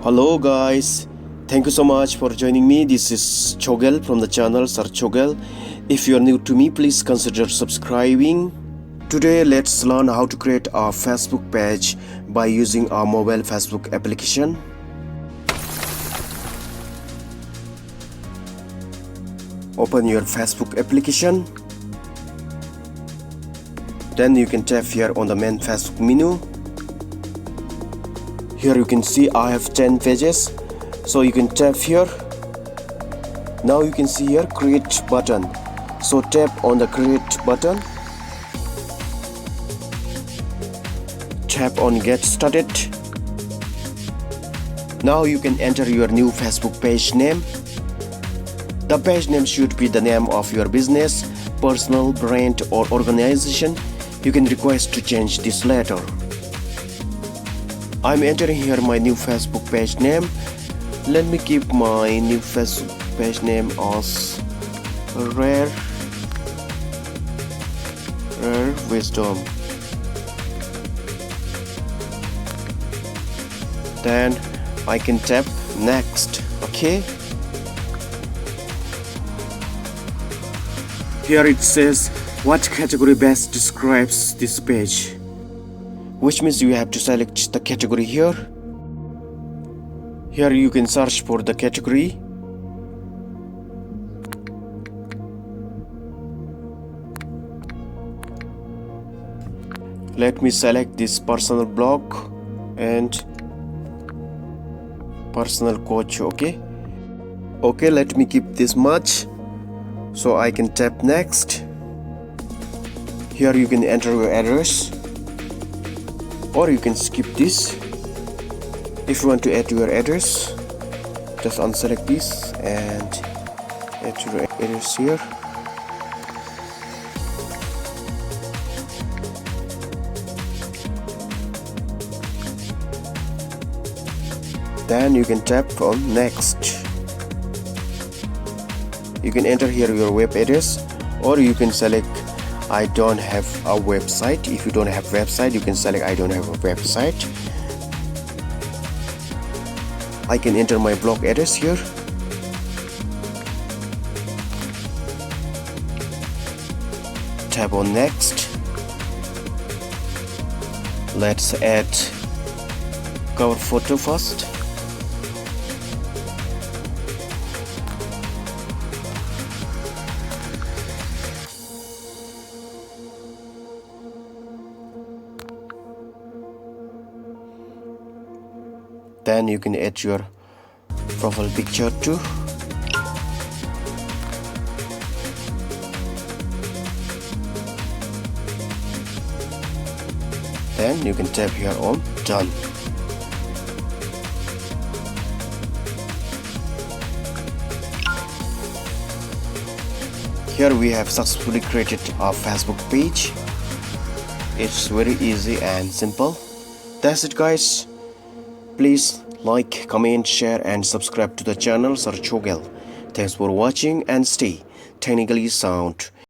Hello guys, thank you so much for joining me. This is Chogel from the channel Sir Chogel. If you are new to me, please consider subscribing. Today let's learn how to create a Facebook page by using our mobile Facebook application. Open your Facebook application. Then you can tap here on the main Facebook menu. Here you can see I have 10 pages, so you can tap here. Now you can see here create button, so tap on the create button. Tap on get started. Now you can enter your new Facebook page name. The page name should be the name of your business, personal, brand or organization. You can request to change this later. I'm entering here my new Facebook page name. Let me keep my new Facebook page name as Rare Wisdom. Then I can tap next. Okay. Here it says what category best describes this page, which means you have to select the category here. Here you can search for the category. Let me select this personal blog and personal coach. Okay, let me keep this much, so I can tap next. Here you can enter your address, or you can skip this. If you want to add your address, just unselect this and add your address here. Then you can tap on next. You can enter here your web address, or you can select I don't have a website. If you don't have website, you can select I don't have a website. I can enter my blog address here. Tap on next. Let's add cover photo first. Then you can add your profile picture too. Then you can tap here on done. Here we have successfully created our Facebook page. It's very easy and simple. That's it guys. Please like, comment, share and subscribe to the channel Sir Chogel. Thanks for watching and stay technically sound.